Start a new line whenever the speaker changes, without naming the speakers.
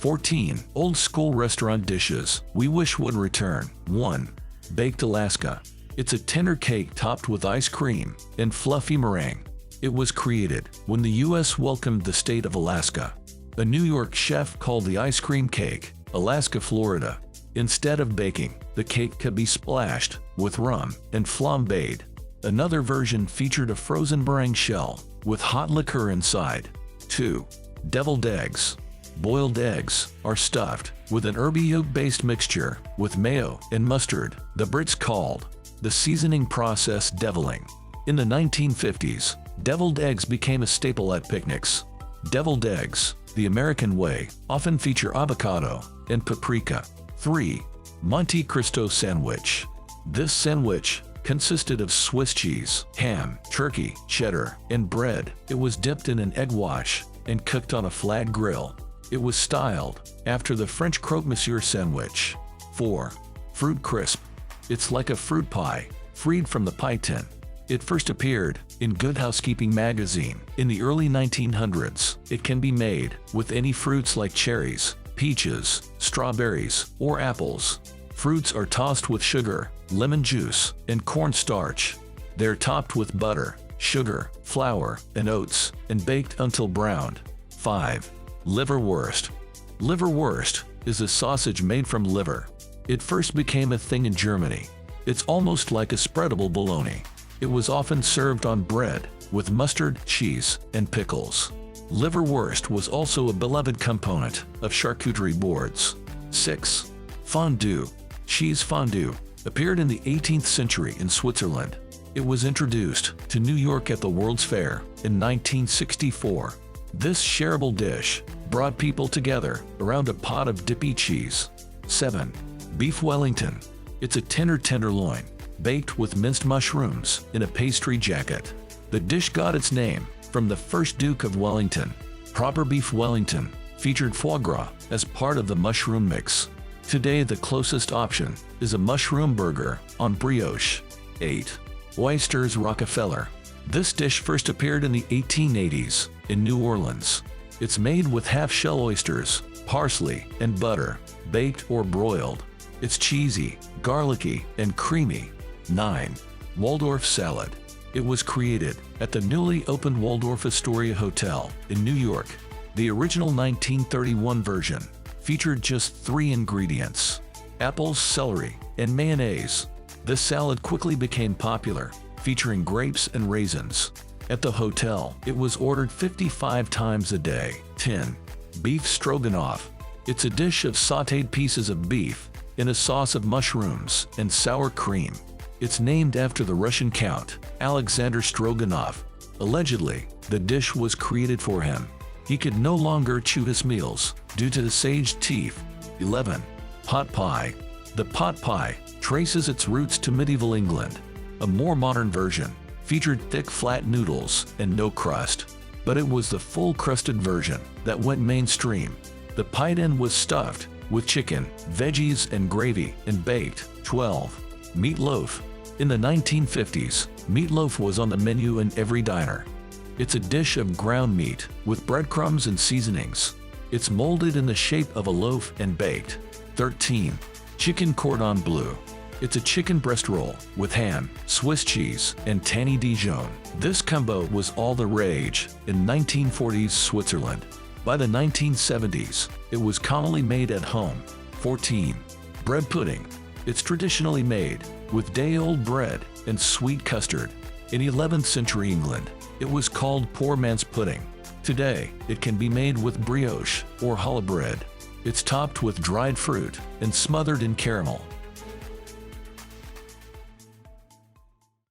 14. Old school restaurant dishes we wish would return. 1. Baked Alaska. It's a tender cake topped with ice cream and fluffy meringue. It was created when the U.S. welcomed the state of Alaska. A New York chef called the ice cream cake Alaska Florida. Instead of baking, the cake could be splashed with rum and flambéed. Another version featured a frozen meringue shell with hot liquor inside. 2. Deviled eggs. Boiled eggs are stuffed with an herby yolk-based mixture with mayo and mustard. The Brits called the seasoning process deviling. In the 1950s, deviled eggs became a staple at picnics. Deviled eggs, the American way, often feature avocado and paprika. 3. Monte Cristo sandwich. This sandwich consisted of Swiss cheese, ham, turkey, cheddar, and bread. It was dipped in an egg wash and cooked on a flat grill. It was styled after the French croque-monsieur sandwich. 4. Fruit crisp. It's like a fruit pie, freed from the pie tin. It first appeared in Good Housekeeping magazine in the early 1900s. It can be made with any fruits like cherries, peaches, strawberries, or apples. Fruits are tossed with sugar, lemon juice, and cornstarch. They're topped with butter, sugar, flour, and oats, and baked until browned. 5. Liverwurst. Liverwurst is a sausage made from liver. It first became a thing in Germany. It's almost like a spreadable bologna. It was often served on bread with mustard, cheese, and pickles. Liverwurst was also a beloved component of charcuterie boards. 6. Fondue. Cheese fondue appeared in the 18th century in Switzerland. It was introduced to New York at the World's Fair in 1964. This shareable dish brought people together around a pot of dippy cheese. 7. Beef Wellington. It's a tender tenderloin, baked with minced mushrooms in a pastry jacket. The dish got its name from the first Duke of Wellington. Proper beef Wellington featured foie gras as part of the mushroom mix. Today the closest option is a mushroom burger on brioche. 8. Oysters Rockefeller. This dish first appeared in the 1880s in New Orleans. It's made with half-shell oysters, parsley, and butter, baked or broiled. It's cheesy, garlicky, and creamy. 9. Waldorf salad. It was created at the newly opened Waldorf Astoria Hotel in New York. The original 1931 version featured just 3 ingredients: apples, celery, and mayonnaise. The salad quickly became popular, featuring grapes and raisins. At the hotel, it was ordered 55 times a day. 10. Beef stroganoff. It's a dish of sautéed pieces of beef in a sauce of mushrooms and sour cream. It's named after the Russian Count, Alexander Stroganov. Allegedly, the dish was created for him. He could no longer chew his meals due to the saged teeth. 11. Pot pie. The pot pie traces its roots to medieval England. A more modern version featured thick flat noodles and no crust, but it was the full-crusted version that went mainstream. The pie tin was stuffed with chicken, veggies, and gravy and baked. 12. Meatloaf. In the 1950s, meatloaf was on the menu in every diner. It's a dish of ground meat with breadcrumbs and seasonings. It's molded in the shape of a loaf and baked. 13. Chicken cordon bleu. It's a chicken breast roll with ham, Swiss cheese, and tangy Dijon. This combo was all the rage in 1940s Switzerland. By the 1970s, it was commonly made at home. 14. Bread pudding. It's traditionally made with day-old bread and sweet custard. In 11th century England, it was called poor man's pudding. Today, it can be made with brioche or challah bread. It's topped with dried fruit and smothered in caramel.